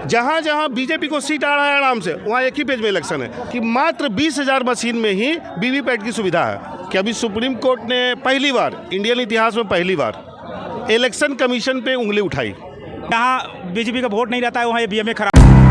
जहाँ जहाँ बीजेपी को सीट आ रहा है आराम से, वहाँ एक ही पेज में इलेक्शन है कि मात्र 20,000 मशीन में ही वीवीपैट की सुविधा है। कि अभी सुप्रीम कोर्ट ने पहली बार, इंडियन इतिहास में पहली बार इलेक्शन कमीशन पे उंगली उठाई। जहाँ बीजेपी का वोट नहीं रहता है वहाँ ईवीएम खराब।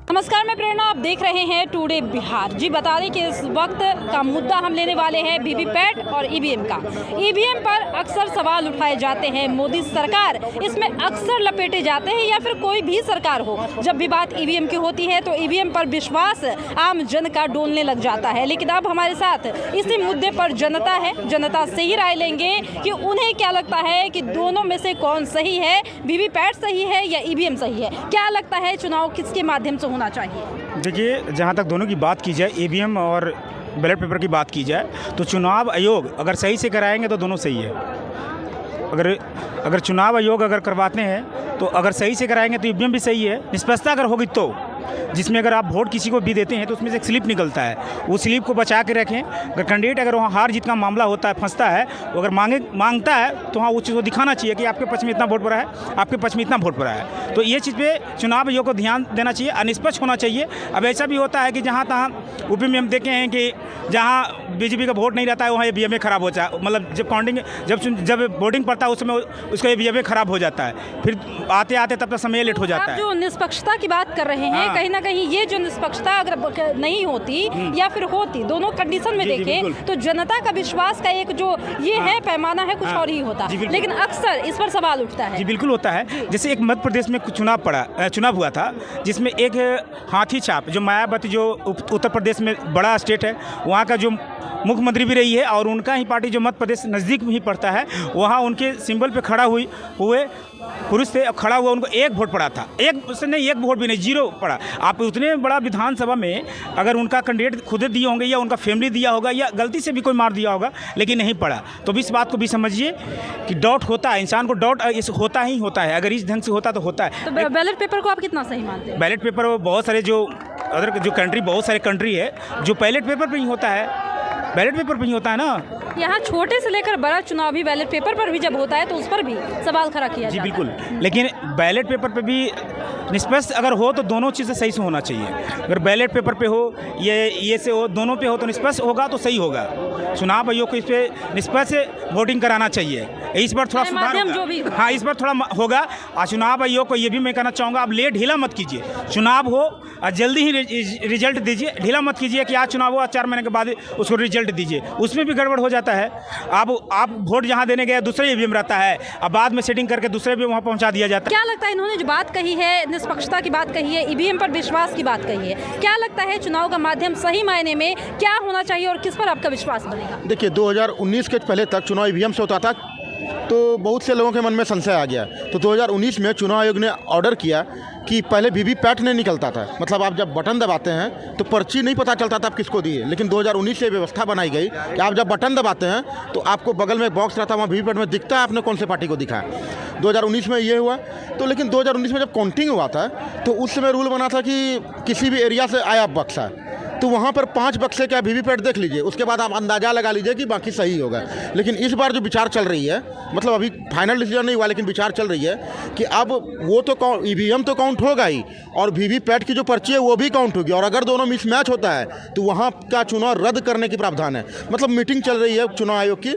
नमस्कार, मैं प्रेरणा, आप देख रहे हैं टुडे बिहार। जी बता दें कि इस वक्त का मुद्दा हम लेने वाले हैं वीवीपैट और ईवीएम का। ईवीएम पर अक्सर सवाल उठाए जाते हैं, मोदी सरकार इसमें अक्सर लपेटे जाते हैं या फिर कोई भी सरकार हो, जब भी बात ईवीएम की होती है तो ईवीएम पर विश्वास आम जन का डोलने लग जाता है। लेकिन अब हमारे साथ इसी मुद्दे पर जनता है, जनता से ही राय लेंगे कि उन्हें क्या लगता है कि दोनों में से कौन सही है, वीवीपैट सही है या ईवीएम सही है। क्या लगता है चुनाव किसके माध्यम से होना चाहिए? देखिए, जहाँ तक दोनों की बात की जाए, ईवीएम और बैलेट पेपर की बात की जाए, तो चुनाव आयोग अगर सही से कराएंगे तो दोनों सही है। अगर चुनाव आयोग अगर करवाते हैं तो अगर सही से कराएंगे तो ईवीएम भी सही है। निष्पक्षता अगर होगी तो, जिसमें अगर आप वोट किसी को भी देते हैं तो उसमें से एक स्लिप निकलता है, वो स्लिप को बचा के रखें। अगर कैंडिडेट अगर वहाँ हार जीत का मामला होता है, फंसता है, वो अगर मांगता है तो वहाँ वो चीज़ को दिखाना चाहिए कि आपके पक्ष में इतना वोट पड़ा है, आपके पक्ष में इतना वोट पड़ा है। तो ये चीज़ पे चुनाव आयोग को ध्यान देना चाहिए, निष्पक्ष होना चाहिए। अब ऐसा भी होता है कि जहाँ तहाँ यूपी में हम देखे हैं कि जहाँ बीजेपी का वोट नहीं रहता है वहाँ ईवीएम खराब हो जाए, मतलब जब काउंटिंग जब वोटिंग पड़ता है उस समय उसका ईवीएम खराब हो जाता है, फिर आते आते तब तक समय लेट हो जाता है। जो निष्पक्षता की बात कर रहे हैं, कहीं ना कहीं ये जो निष्पक्षता अगर नहीं होती या फिर होती, दोनों कंडीशन में देखें तो जनता का विश्वास का एक जो ये है पैमाना है, कुछ और ही होता। लेकिन अक्सर इस पर सवाल उठता है। जी बिल्कुल होता है। जैसे एक मध्य प्रदेश में चुनाव हुआ था, जिसमें एक हाथी छाप, जो मायावती जो उत्तर प्रदेश में बड़ा स्टेट है, वहाँ का जो मुख्यमंत्री भी रही है और उनका ही पार्टी जो मध्य प्रदेश नज़दीक में ही पड़ता है, वहाँ उनके सिंबल पे खड़ा हुए पुरुष से खड़ा हुआ, उनको एक वोट पड़ा था। एक वोट भी नहीं, 0 पड़ा। आप उतने बड़ा विधानसभा में अगर उनका कैंडिडेट खुद दिए होंगे या उनका फैमिली दिया होगा या गलती से भी कोई मार दिया होगा, लेकिन नहीं पड़ा, तो भी इस बात को भी समझिए कि डाउट होता है, इंसान को डाउट होता ही होता है। अगर इस ढंग से होता तो होता है। तो बैलेट पेपर को आप कितना सही मानते हैं? बैलेट पेपर बहुत सारे बहुत सारे कंट्री है जो बैलेट पेपर पर ही होता है, बैलेट पेपर पे ही होता है ना। यहाँ छोटे से लेकर बड़ा चुनाव भी बैलेट पेपर पर भी जब होता है तो उस पर भी सवाल खड़ा किया जाता है। जी बिल्कुल, लेकिन बैलेट पेपर पे भी निष्पक्ष अगर हो तो दोनों चीज़ें सही से होना चाहिए। अगर बैलेट पेपर पे हो ये से हो, दोनों पे हो तो निष्पक्ष होगा तो सही होगा। चुनाव आयोग को इस पर निष्पक्ष वोटिंग कराना चाहिए। इस बार थोड़ा सुधार होगा। हाँ, इस बार थोड़ा होगा। और चुनाव आयोग को ये भी मैं कहना चाहूँगा, आप ढीला मत कीजिए। चुनाव हो और जल्दी ही रिजल्ट दीजिए, ढीला मत कीजिए कि आज चुनाव हो 4 महीने के बाद उसको रिजल्ट दीजिए, उसमें भी गड़बड़ हो जाता है। आप वोट जहाँ देने गए दूसरे ईवीएम रहता है, अब बाद में सेटिंग करके दूसरे भी वहाँ पहुँचा दिया जाता है। क्या लगता है, इन्होंने जो बात कही है, निष्पक्षता की बात कही है, ईवीएम पर विश्वास की बात कही है, क्या लगता है चुनाव का माध्यम सही मायने में क्या होना चाहिए और किस पर आपका विश्वास बनेगा? देखिए, 2019 के पहले तक चुनाव ईवीएम से होता था तो बहुत से लोगों के मन में संशय आ गया। तो 2019 में चुनाव आयोग ने ऑर्डर किया कि पहले वीवीपैट नहीं निकलता था, मतलब आप जब बटन दबाते हैं तो पर्ची नहीं पता चलता था आप किसको दिए। लेकिन 2019 से व्यवस्था बनाई गई कि आप जब बटन दबाते हैं तो आपको बगल में एक बॉक्स रहता है, वहाँ वीवीपैट में दिखता है आपने कौन से पार्टी को दिखा है। 2019 में ये हुआ। तो लेकिन 2019 में जब काउंटिंग हुआ था तो उस समय रूल बना था कि किसी भी एरिया से आया बक्सा तो वहाँ पर 5 बक्से का वीवीपैट देख लीजिए, उसके बाद आप अंदाज़ा लगा लीजिए कि बाकी सही होगा। लेकिन इस बार जो विचार चल रही है, मतलब अभी फाइनल डिसीजन नहीं हुआ लेकिन विचार चल रही है कि अब वो तो ईवीएम तो काउंट होगा ही और वीवीपैट की जो पर्ची है वो भी काउंट होगी, और अगर दोनों मिसमैच होता है तो वहाँ का चुनाव रद्द करने की प्रावधान है। मतलब मीटिंग चल रही है चुनाव आयोग की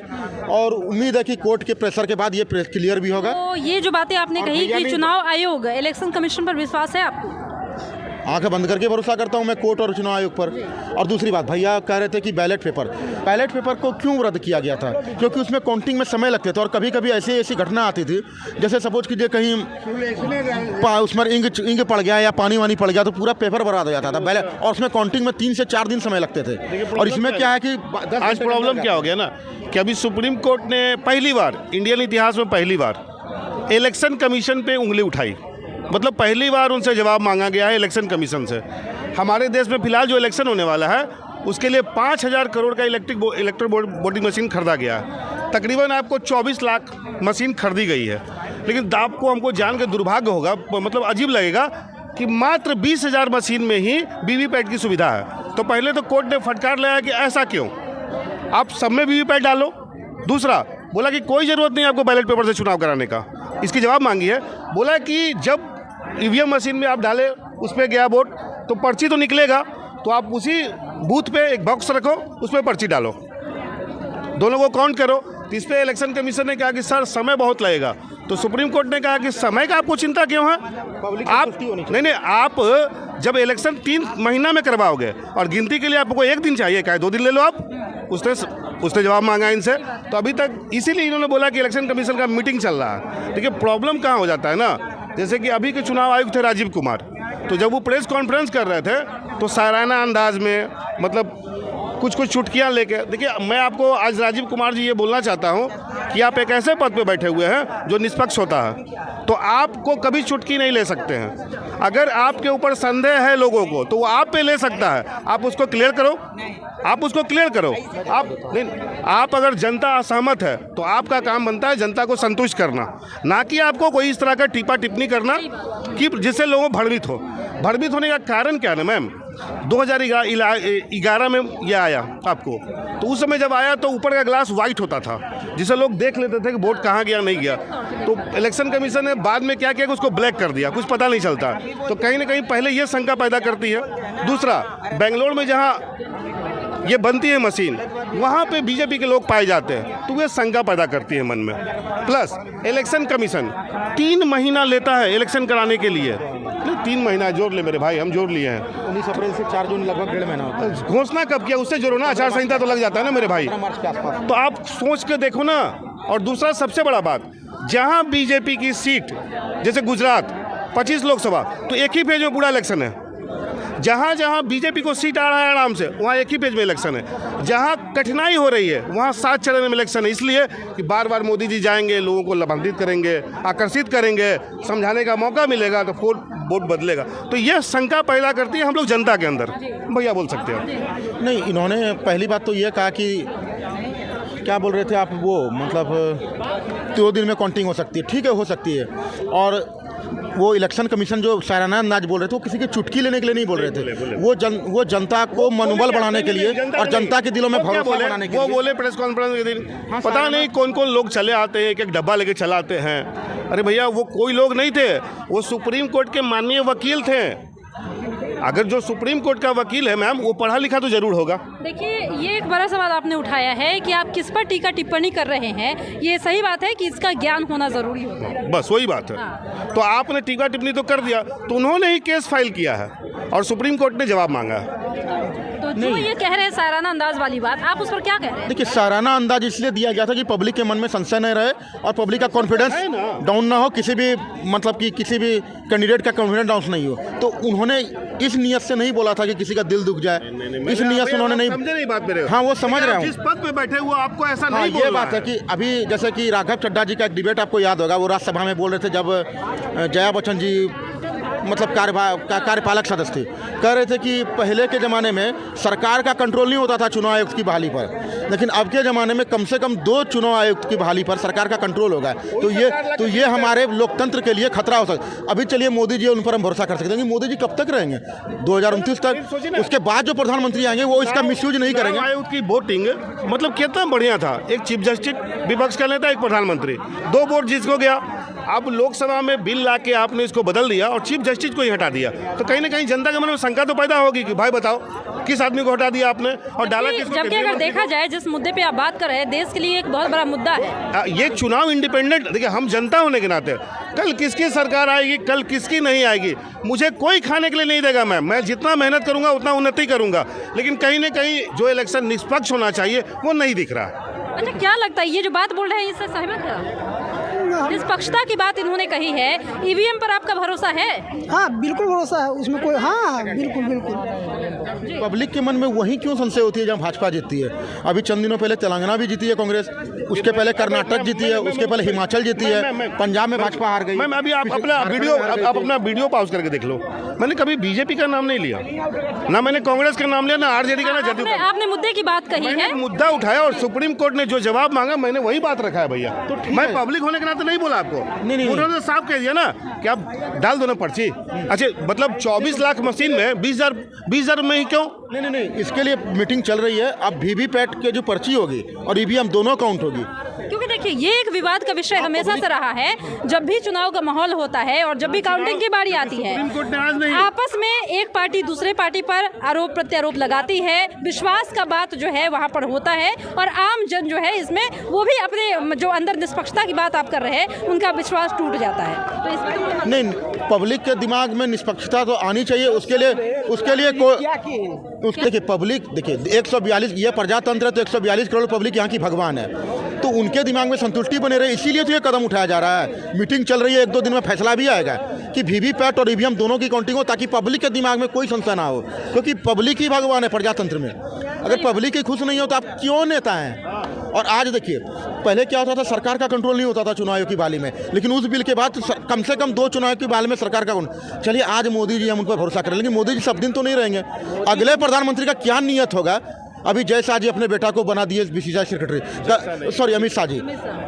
और उम्मीद है कि कोर्ट के प्रेशर के बाद ये क्लियर भी होगा। तो ये जो बातें आपने कही कि चुनाव आयोग, इलेक्शन कमीशन पर विश्वास है आपको? आंखें बंद करके भरोसा करता हूं मैं कोर्ट और चुनाव आयोग पर। और दूसरी बात, भैया कह रहे थे कि बैलेट पेपर को क्यों रद्द किया गया था, क्योंकि उसमें काउंटिंग में समय लगते थे और कभी कभी ऐसी घटना आती थी, जैसे सपोज कीजिए कहीं उसमें इंग पड़ गया या पानी वानी पड़ गया तो पूरा पेपर बर्बाद हो जाता था बैलेट, और उसमें काउंटिंग में 3 से 4 दिन समय लगते थे। और इसमें क्या है कि आज प्रॉब्लम क्या हो गया ना कि अभी सुप्रीम कोर्ट ने पहली बार, इंडियन इतिहास में पहली बार इलेक्शन कमीशन पे उंगली उठाई। मतलब पहली बार उनसे जवाब मांगा गया है इलेक्शन कमीशन से। हमारे देश में फिलहाल जो इलेक्शन होने वाला है उसके लिए 5,000 करोड़ का इलेक्ट्रिक वोटिंग मशीन खरीदा गया है। तकरीबन आपको 24 लाख मशीन खरीदी गई है। लेकिन आपको हमको जान के दुर्भाग्य होगा, मतलब अजीब लगेगा कि मात्र 20,000 मशीन में ही वीवीपैट की सुविधा है। तो पहले तो कोर्ट ने फटकार लगाया कि ऐसा क्यों, आप सब में वीवीपैट डालो। दूसरा बोला कि कोई ज़रूरत नहीं आपको बैलेट पेपर से चुनाव कराने का। इसकी जवाब मांगी है। बोला कि जब ईवीएम मशीन में आप डाले, उस पर गया वोट, तो पर्ची तो निकलेगा, तो आप उसी बूथ पे एक बॉक्स रखो, उसमें पर्ची डालो, दोनों को काउंट करो। तो इस पे इलेक्शन कमीशन ने कहा कि सर समय बहुत लगेगा। तो सुप्रीम कोर्ट ने कहा कि समय का आपको चिंता क्यों है, आप नहीं, आप जब इलेक्शन 3 महीना में करवाओगे और गिनती के लिए आपको 1 दिन चाहिए, क्या 2 दिन ले लो आप। उसने जवाब मांगा इनसे। तो अभी तक इसीलिए इन्होंने बोला कि इलेक्शन कमीशन का मीटिंग चल रहा है। देखिए प्रॉब्लम कहाँ हो जाता है ना, जैसे कि अभी के चुनाव आयुक्त थे राजीव कुमार, तो जब वो प्रेस कॉन्फ्रेंस कर रहे थे तो साराना अंदाज में, मतलब कुछ चुटकियाँ लेके, देखिए मैं आपको आज राजीव कुमार जी ये बोलना चाहता हूँ कि आप एक ऐसे पद पे बैठे हुए हैं जो निष्पक्ष होता है, तो आपको कभी चुटकी नहीं ले सकते हैं। अगर आपके ऊपर संदेह है लोगों को तो वो आप पे ले सकता है, आप उसको क्लियर करो, आप अगर जनता असहमत है तो आपका काम बनता है जनता को संतुष्ट करना, ना कि आपको कोई इस तरह का टिप्पा टिप्पणी करना कि जिससे लोगों भ्रमित हो। भ्रमित होने का कारण क्या है ना मैम, 2011 में ये आया आपको, तो उस समय जब आया तो ऊपर का ग्लास वाइट होता था, जिसे लोग देख लेते थे कि वोट कहाँ गया नहीं गया। तो इलेक्शन कमीशन ने बाद में क्या किया कि उसको ब्लैक कर दिया, कुछ पता नहीं चलता। तो कहीं ना कहीं पहले ये शंका पैदा करती है। दूसरा, बेंगलोर में जहाँ ये बनती है मशीन, वहाँ पे बीजेपी के लोग पाए जाते हैं, तो वे शंका पैदा करती है मन में। प्लस इलेक्शन कमीशन 3 महीना लेता है इलेक्शन कराने के लिए। 3 महीना जोड़ ले मेरे भाई, हम जोड़ लिए हैं। 19 अप्रैल से 4 जून लगभग 1.5 महीना होता है। घोषणा कब किया उससे जोड़ो ना, आचार संहिता तो लग जाता है ना मेरे भाई। मार्च के आसपास। तो आप सोच के देखो ना। और दूसरा सबसे बड़ा बात, जहाँ बीजेपी की सीट, जैसे गुजरात 25 लोकसभा, तो एक ही पेज में पूरा इलेक्शन है। जहाँ जहाँ बीजेपी को सीट आ रहा है आराम से, वहाँ एक ही पेज में इलेक्शन है। जहाँ कठिनाई हो रही है वहाँ 7 चरण में इलेक्शन है, इसलिए कि बार बार मोदी जी जाएंगे, लोगों को लाभान्वित करेंगे, आकर्षित करेंगे, समझाने का मौका मिलेगा तो वोट बदलेगा। तो ये शंका पैदा करती है हम लोग जनता के अंदर। भैया बोल सकते हैं। नहीं, इन्होंने पहली बात तो ये कहा कि क्या बोल रहे थे आप, वो मतलब 2 दिन में काउंटिंग हो सकती है। ठीक है, हो सकती है। और वो इलेक्शन कमीशन जो साराना अंदाज बोल रहे थे, वो किसी की चुटकी लेने के लिए नहीं बोल रहे थे, वो जनता को मनोबल बढ़ाने के लिए और जनता के दिलों में भरोसा बढ़ाने के लिए। वो बोले प्रेस कॉन्फ्रेंस के दिन, पता नहीं कौन कौन लोग चले आते हैं, एक डब्बा लेके चलाते हैं। अरे भैया वो कोई लोग नहीं थे, वो सुप्रीम कोर्ट के माननीय वकील थे। अगर जो सुप्रीम कोर्ट का वकील है मैम, वो पढ़ा लिखा तो जरूर होगा। देखिए ये एक बड़ा सवाल आपने उठाया है कि आप किस पर टीका टिप्पणी कर रहे हैं। ये सही बात है कि इसका ज्ञान होना ज़रूरी होता है, बस वही बात है। हाँ। तो आपने टीका टिप्पणी तो कर दिया, तो उन्होंने ही केस फाइल किया है और सुप्रीम कोर्ट ने जवाब मांगा है। तो जो ये कह रहे हैं साराना अंदाज वाली बात, आप उस पर क्या कह रहे हैं? देखिए, साराना अंदाज इसलिए दिया गया था कि पब्लिक के मन में संशय नहीं रहे और पब्लिक का कॉन्फिडेंस डाउन ना हो, किसी भी मतलब कि किसी भी कैंडिडेट का कॉन्फिडेंस डाउन नहीं हो। तो उन्होंने इस नियत से नहीं बोला था कि किसी का दिल दुख जाए, इस नियत से उन्होंने नहीं समझे नहीं बात मेरे। हाँ, वो समझ रहे हैं। जिस पद पे बैठे हुए आपको ऐसा हाँ, नहीं ये बात है कि अभी जैसे कि राघव चड्ढा जी का एक डिबेट आपको याद होगा, वो राज्यसभा में बोल रहे थे जब जया बच्चन जी मतलब कार्यपालक सदस्य थे, कह रहे थे कि पहले के ज़माने में सरकार का कंट्रोल नहीं होता था चुनाव आयुक्त की बहाली पर, लेकिन अब के ज़माने में कम से कम 2 चुनाव आयुक्त की बहाली पर सरकार का कंट्रोल होगा। तो ये हमारे लोकतंत्र के लिए खतरा हो सकता है। अभी चलिए मोदी जी उन पर हम भरोसा कर सकते हैं कि मोदी जी कब तक रहेंगे, 2029 तक। उसके बाद जो प्रधानमंत्री आएंगे वो इसका मिसयूज नहीं करेंगे। आयुक्त की वोटिंग मतलब कितना बढ़िया था, एक चीफ जस्टिस विपक्ष का नेता, एक प्रधानमंत्री, 2 वोट जिसको गया। अब लोकसभा में बिल ला के आपने इसको बदल दिया और चीफ जस्टिस को ही हटा दिया, तो कहीं ना कहीं जनता के मन में शंका तो पैदा होगी कि भाई बताओ किस आदमी को हटा दिया आपने और डाला किसको। जबकि अगर देखा जाए जिस मुद्दे पे आप बात कर रहे हैं, देश के लिए एक बहुत बड़ा मुद्दा है ये चुनाव इंडिपेंडेंट। देखिए हम जनता होने के नाते, कल किसकी सरकार आएगी, कल किसकी नहीं आएगी, मुझे कोई खाने के लिए नहीं देगा। मैं जितना मेहनत करूंगा उतना उन्नति करूंगा, लेकिन कहीं ना कहीं जो इलेक्शन निष्पक्ष होना चाहिए वो नहीं दिख रहा। अच्छा, क्या लगता है ये जो बात बोल रहे हैं इससे सहमत है? निष्पक्षता की बात इन्होंने कही है, ईवीएम पर आपका भरोसा है? हाँ, बिल्कुल भरोसा है उसमें, कोई हाँ बिल्कुल बिल्कुल। पब्लिक के मन में वही क्यों संशय होती है जहाँ भाजपा जीतती है। अभी चंद दिनों पहले तेलंगाना भी जीती है कांग्रेस, उसके पहले कर्नाटक जीती है, उसके पहले हिमाचल जीती है, पंजाब में भाजपा हार गई। मैम अभी आप अपना वीडियो पॉज करके देख लो, मैंने कभी बीजेपी का नाम नहीं लिया, ना मैंने कांग्रेस का नाम लिया, ना आरजेडी का, ना जदयू का। आपने मुद्दे की बात कही है, मुद्दा उठाया और सुप्रीम कोर्ट ने जो जवाब मांगा मैंने वही बात रखा है भैया। तो मैं पब्लिक होने के नाते नहीं बोला आपको, नहीं। उन्होंने साफ कह दिया ना कि आप डाल दो ना पर्ची। अच्छा मतलब 24 लाख मशीन में 20,000 में ही क्यों? नहीं, इसके लिए मीटिंग चल रही है। अब वीवीपैट के जो पर्ची होगी और ईवीएम दोनों काउंट होगी, क्योंकि देखिए ये एक विवाद का विषय हमेशा से रहा है, जब भी चुनाव का माहौल होता है और जब भी काउंटिंग की बारी आती है, आपस में एक पार्टी दूसरे पार्टी पर आरोप प्रत्यारोप लगाती है, विश्वास का बात जो है वहाँ पर होता है और आम जन जो है इसमें वो भी अपने जो अंदर निष्पक्षता की बात आप कर रहे हैं उनका विश्वास टूट जाता है। तो इसमें नहीं, पब्लिक के दिमाग में निष्पक्षता तो आनी चाहिए। उसके देखिए पब्लिक, देखिए 142 ये प्रजातंत्र है तो 142 करोड़ पब्लिक यहाँ की भगवान है, तो उनके दिमाग में संतुष्टि बने रहे, इसीलिए तो ये कदम उठाया जा रहा है। मीटिंग चल रही है, 1-2 दिन में फैसला भी आएगा कि वीवीपैट और ईवीएम दोनों की काउंटिंग हो, ताकि पब्लिक के दिमाग में कोई संशय ना हो, क्योंकि पब्लिक ही भगवान है प्रजातंत्र में। अगर पब्लिक ही खुश नहीं हो तो आप क्यों नेता हैं? और आज देखिए, पहले क्या होता था, सरकार का कंट्रोल नहीं होता था चुनाव आयोग की बाली में, लेकिन उस बिल के बाद कम से कम 2 चुनाव की बाली में सरकार का चलिए आज मोदी जी हम उन पर भरोसा करें, लेकिन मोदी जी सब दिन तो नहीं रहेंगे। अगले प्रधानमंत्री का क्या नियत होगा? अभी जय शाह जी अपने बेटा को बना दिए BCCI secretary, sorry Amit Shah ji,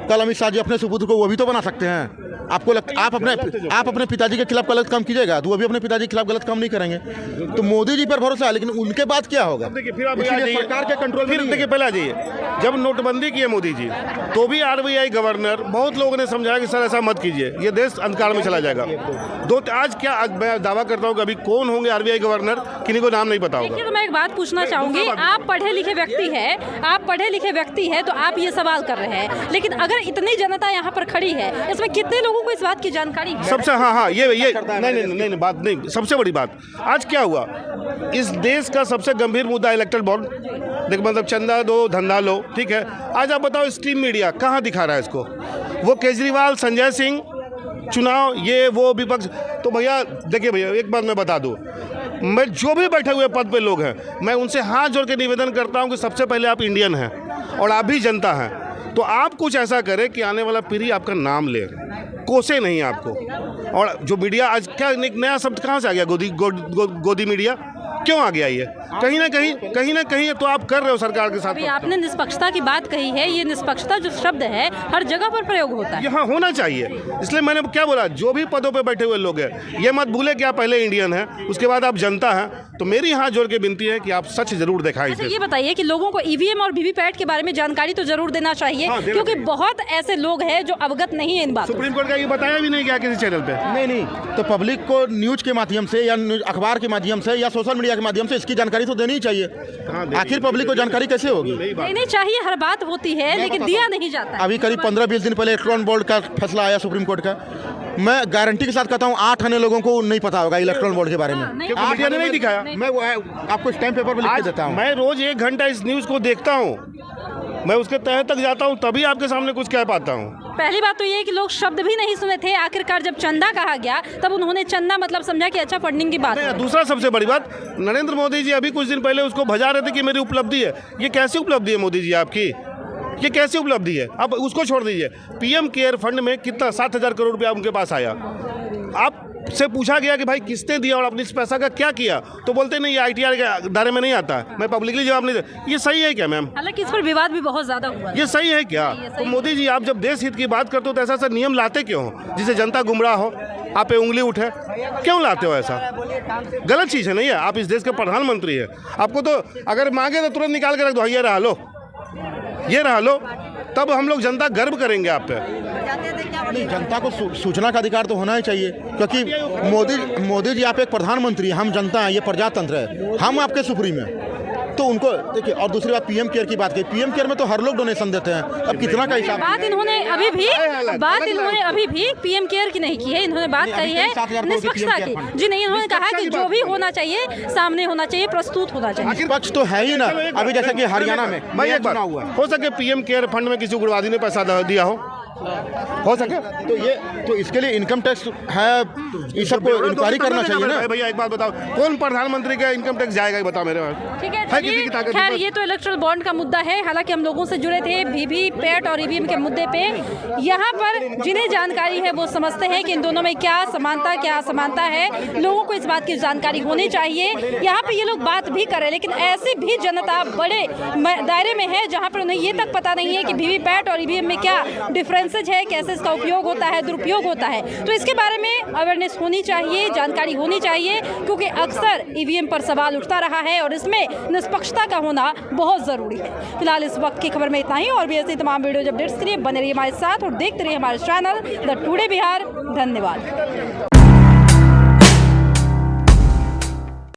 कल अमित शाह जी अपने सुपुत्र को वो भी तो बना सकते हैं। आपको लगता आप अपने पिताजी के खिलाफ गलत काम कीजिएगा तो वो भी अपने पिताजी के खिलाफ गलत काम नहीं करेंगे। तो मोदी जी पर भरोसा है, लेकिन उनके बाद क्या होगा? देखिए फिर आप सरकार के कंट्रोल, फिर देखिए पहले आ जाइए, जब नोटबंदी की है मोदी जी तो भी आरबीआई गवर्नर, बहुत लोगों ने समझाया कि सर ऐसा मत कीजिए, ये देश अंधकार में चला जाएगा। आज क्या मैं दावा करता हूँ कि अभी कौन होंगे आरबीआई गवर्नर, किन्हीं को नाम नहीं पता होगा। तो मैं एक बात पूछना चाहूंगी, आप पढ़े लिखे व्यक्ति है तो आप ये सवाल कर रहे हैं, लेकिन अगर इतनी जनता यहाँ पर खड़ी है, इसमें कितने लोगों को इस बात की जानकारी है? सबसे हाँ ये नहीं बात नहीं, सबसे बड़ी बात आज क्या हुआ, इस देश का सबसे गंभीर मुद्दा इलेक्टोरल बॉन्ड, देख मतलब चंदा दो धंधा लो, ठीक है। आज आप बताओ स्ट्रीम मीडिया कहाँ दिखा रहा है इसको? वो केजरीवाल, संजय सिंह, चुनाव, ये वो विपक्ष। तो भैया देखिए भैया, एक बात मैं बता दूं, मैं जो भी बैठे हुए पद पे लोग हैं, मैं उनसे हाथ जोड़ के निवेदन करता हूं कि सबसे पहले आप इंडियन हैं और आप भी जनता हैं, तो आप कुछ ऐसा करें कि आने वाला पीढ़ी आपका नाम ले, कोसे नहीं आपको। और जो मीडिया आज क्या नया शब्द कहाँ से आ गया, गोदी मीडिया क्यों आ गया? ये कहीं ना कहीं तो आप कर रहे हो सरकार के साथ। अभी आपने निष्पक्षता की बात कही है, ये निष्पक्षता जो शब्द है हर जगह पर प्रयोग होता है, यहाँ होना चाहिए। इसलिए मैंने क्या बोला, जो भी पदों पे बैठे हुए लोग हैं, ये मत भूले कि आप पहले इंडियन हैं, उसके बाद आप जनता हैं। तो मेरी हाथ जोड़ के विनती है कि आप सच जरूर दिखाएं। अच्छा ये बताइए कि लोगों को ईवीएम और वीवीपैट के बारे में जानकारी तो जरूर देना चाहिए, क्योंकि बहुत ऐसे लोग हैं जो अवगत नहीं है इन बातों। सुप्रीम कोर्ट का ये बताया भी नहीं गया किसी चैनल पे। नहीं, तो पब्लिक को न्यूज के माध्यम से या अखबार के माध्यम से या सोशल मीडिया के माध्यम से इसकी जानकारी तो देनी ही चाहिए। आखिर पब्लिक को जानकारी कैसे होगी? नहीं चाहिए, हर बात होती है, लेकिन दिया नहीं जाता। अभी करीब 15-20 दिन पहले इलेक्ट्रॉन बोर्ड का फैसला आया सुप्रीम कोर्ट का, मैं गारंटी के साथ कहता हूँ 8 आने लोगों को नहीं पता होगा इलेक्ट्रॉन बोर्ड के बारे में। मीडिया ने नहीं दिखाया। मैं वो आपको स्टैम्प पेपर पर लिख के देता हूँ। मैं रोज 1 घंटा इस न्यूज़ को देखता हूँ, मैं उसके तह तक जाता हूँ, तभी आपके सामने कुछ कह पाता हूँ। पहली बात तो ये है कि लोग शब्द भी नहीं सुने थे, आखिरकार जब चंदा कहा गया तब उन्होंने चंदा मतलब समझा कि अच्छा फंडिंग की बात है। दूसरा सबसे बड़ी बात, नरेंद्र मोदी जी अभी कुछ दिन पहले उसको भजा रहे थे कि मेरी उपलब्धि है। ये कैसी उपलब्धि है मोदी जी आपकी? ये कैसी उपलब्धि है? अब उसको छोड़ दीजिए, पीएम केयर फंड में कितना 7,000 करोड़ रुपया उनके पास आया। आप से पूछा गया कि भाई किसने दिया और अपने इस पैसा का क्या किया, तो बोलते नहीं ये आईटीआर के दायरे में नहीं आता है। मैं पब्लिकली जवाब नहीं दे। ये सही है क्या मैम? हालांकि इस पर विवाद भी बहुत ज्यादा हुआ। ये सही है क्या? तो मोदी जी आप जब देश हित की बात करते हो तो ऐसा नियम लाते क्यों हो जिससे जनता गुमराह हो, आप पे उंगली उठे? क्यों लाते हो ऐसा? गलत चीज़ है नहीं है? आप इस देश के प्रधानमंत्री है, आपको तो अगर मांगे तो तुरंत निकाल के रख दो, ये रहा लो, तब हम लोग जनता गर्व करेंगे आप पे। जनता को सूचना का अधिकार तो होना ही चाहिए, क्योंकि मोदी जी आप एक प्रधानमंत्री, हम जनता हैं, ये प्रजातंत्र है, हम आपके सुप्रीम हैं, तो उनको देखिए। और दूसरी बात पीएम केयर की बात की, पीएम केयर में तो हर लोग डोनेशन देते हैं, अब कितना का हिसाब? बात इन्होंने अभी भी पीएम केयर की नहीं की है, इन्होंने बात कही है निष्पक्षता की। जी नहीं, इन्होंने कहा कि जो भी होना चाहिए सामने होना चाहिए, प्रस्तुत होना चाहिए। निष्पक्ष तो है ही ना। अभी जैसे कि हरियाणा में हो सके पीएम केयर फंड में किसी उग्रवादी ने पैसा दिया हो सके तो इसके लिए इनकम टैक्स है, इस सब को इंक्वायरी करना चाहिए ना। भैया एक बात बताओ, कौन प्रधानमंत्री का इनकम टैक्स जाएगा ये बताओ मेरे पास? ठीक है, खैर ये तो इलेक्टोरल बॉन्ड का मुद्दा है। हालांकि हम लोगों से जुड़े थे वीवीपैट और ईवीएम के मुद्दे पे। यहाँ पर जिन्हें जानकारी है वो समझते हैं कि इन दोनों में क्या असमानता है, लोगों को इस बात की जानकारी होनी चाहिए। यहाँ पे ये लोग बात भी कर रहे हैं, लेकिन ऐसी भी जनता बड़े दायरे में है जहाँ पर उन्हें ये तक पता नहीं है कि वीवीपैट और ईवीएम में क्या डिफरेंस एडवांटेज है, कैसे इसका उपयोग होता है, दुरुपयोग होता है, तो इसके बारे में अवेयरनेस होनी चाहिए, जानकारी होनी चाहिए, क्योंकि अक्सर ईवीएम पर सवाल उठता रहा है और इसमें निष्पक्षता का होना बहुत ज़रूरी है। फिलहाल इस वक्त की खबर में इतना ही, और भी ऐसी तमाम वीडियो अपडेट्स के लिए बने रहिए हमारे साथ और देखते रहिए हमारे चैनल द टुडे बिहार। धन्यवाद।